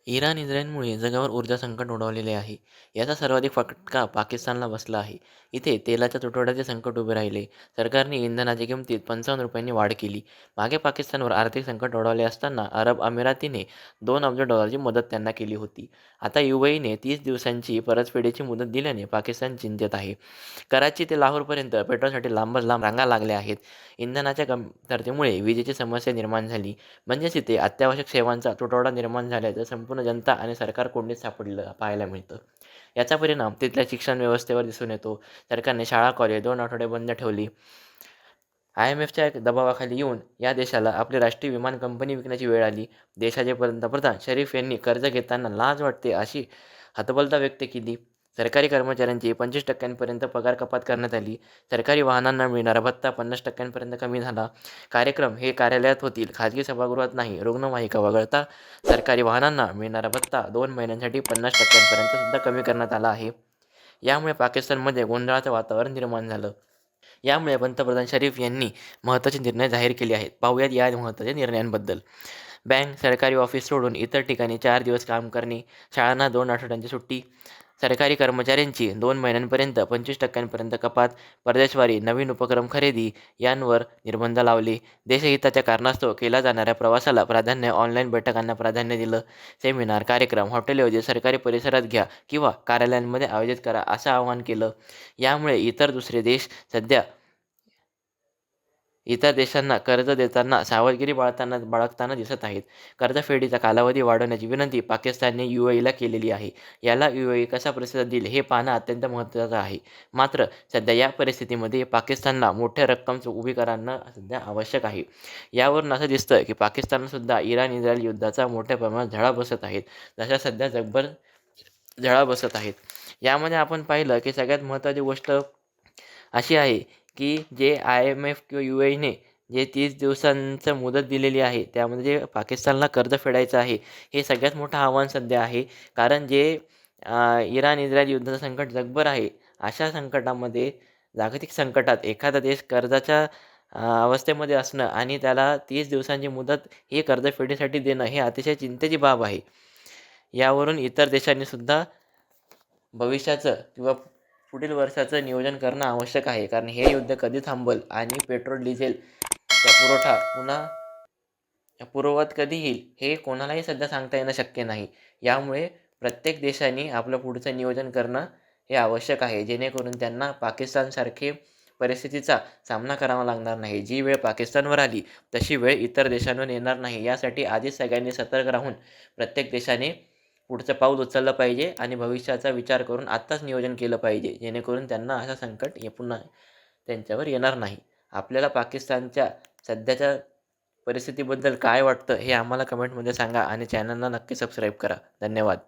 इराण-इस्रायलमुळे जगावर ऊर्जा संकट ओढवलेले आहे. याचा सर्वाधिक फटका पाकिस्तानला बसला आहे. इथे तेलाच्या तुटवड्याचे संकट उभे राहिले. सरकारने इंधनाच्या किमतीत ₹55 वाढ केली. मागे पाकिस्तानवर आर्थिक संकट ओढवले असताना अरब अमिरातीने $2 अब्ज मदत त्यांना केली होती. आता UAEने 30 दिवसांची परतफेडीची मुदत दिल्याने पाकिस्तान चिंतेत आहे. कराची ते लाहोरपर्यंत पेट्रोलसाठी लांबच लांब रांगा लागल्या आहेत. इंधनाच्या कमतरतेमुळे विजेची समस्या निर्माण झाली. म्हणजेच इथे अत्यावश्यक सेवांचा तुटवडा निर्माण झाल्याचं संपूर्ण जनता आणि सरकार कोंडीत सापडलं पाहायला मिळतं. याचा परिणाम तिथल्या शिक्षण व्यवस्थेवर दिसून येतो. सरकारने शाळा कॉलेज 2 आठवडे बंद ठेवली. IMFच्या दबावाखाली येऊन या देशाला आपली राष्ट्रीय विमान कंपनी विकण्याची वेळ आली. देशाचे पंतप्रधान शरीफ यांनी कर्ज घेताना लाज वाटते अशी हतबलता व्यक्त केली. सरकारी कर्मचाऱ्यांची 25% पगार कपात करण्यात आली. सरकारी वाहनांना मिळणारा भत्ता 50% कमी झाला. कार्यक्रम हे कार्यालयात होतील, खाजगी सभागृहात नाही. रुग्णवाहिका वगळता सरकारी वाहनांना मिळणारा भत्ता 2 महिन्यांसाठी 50% सुद्धा कमी करण्यात आला आहे. यामुळे पाकिस्तानमध्ये गोंधळाचं वातावरण निर्माण झालं. यामुळे पंतप्रधान शरीफ यांनी महत्त्वाचे निर्णय जाहीर केले आहेत. पाहूयात या महत्त्वाच्या निर्णयांबद्दल. बँक, सरकारी ऑफिस सोडून इतर ठिकाणी 4 दिवस काम करणे, शाळांना 2 आठवड्यांची सुट्टी, सरकारी कर्मचाऱ्यांची 2 महिन्यांपर्यंत 25% कपात, परदेशवारी, नवीन उपक्रम खरेदी यांवर निर्बंध लावले. देशहिताच्या कारणास्तव केल्या जाणाऱ्या प्रवासाला प्राधान्य, ऑनलाईन बैठकांना प्राधान्य दिलं. सेमिनार, कार्यक्रम हॉटेलऐवजी सरकारी परिसरात घ्या किंवा कार्यालयांमध्ये आयोजित करा असं आवाहन केलं. यामुळे इतर देशांना कर्ज देताना सावधगिरी बाळगताना दिसत आहेत. कर्जफेडीचा कालावधी वाढवण्याची विनंती पाकिस्तानने UAEला केलेली आहे. याला UAE कसा प्रतिसाद देईल हे पाहणं अत्यंत महत्त्वाचं आहे. मात्र सध्या या परिस्थितीमध्ये पाकिस्तानला मोठ्या रक्कम उभी करणं सध्या आवश्यक आहे. यावरून असं दिसतं की पाकिस्तानसुद्धा इराण-इस्रायल युद्धाचा मोठ्या प्रमाणात झळा बसत आहेत, जशा सध्या जगभर झळा बसत आहेत. यामध्ये आपण पाहिलं की सगळ्यात महत्त्वाची गोष्ट अशी आहे की जे IMF किंवा UAEने जे 30 दिवसांचं मुदत दिलेली आहे, त्यामध्ये जे पाकिस्तानला कर्ज फेडायचं आहे, हे सगळ्यात मोठं आव्हान सध्या आहे. कारण जे इराण-इस्रायल युद्धाचं संकट जगभर आहे, अशा संकटामध्ये जागतिक संकटात एखादा देश कर्जाच्या अवस्थेमध्ये असणं आणि त्याला 30 दिवसांची मुदत ही कर्जफेडीसाठी देणं, हे अतिशय चिंतेची बाब आहे. यावरून इतर देशांनीसुद्धा भविष्याचं किंवा पुढील वर्षाचं नियोजन करणं आवश्यक आहे. कारण हे युद्ध कधी थांबल आणि पेट्रोल डिझेलचा पुरवठा पुन्हा पूर्ववत कधी येईल हे कोणालाही सध्या सांगता येणं शक्य नाही. यामुळे प्रत्येक देशाने आपलं पुढचं नियोजन करणं हे आवश्यक आहे, जेणेकरून त्यांना पाकिस्तानसारखे परिस्थितीचा सामना करावा लागणार नाही. जी वेळ पाकिस्तानवर आली तशी वेळ इतर देशांवर येणार नाही. यासाठी आधीच सगळ्यांनी सतर्क राहून प्रत्येक देशाने पुढचं पाऊल उचललं पाहिजे आणि भविष्याचा विचार करून आत्ताच नियोजन केलं पाहिजे, जेणेकरून त्यांना असं संकट पुन्हा त्यांच्यावर येणार नाही. आपल्याला पाकिस्तानच्या सध्याच्या परिस्थितीबद्दल काय वाटतं हे आम्हाला कमेंटमध्ये सांगा आणि चॅनलला नक्की सबस्क्राईब करा. धन्यवाद.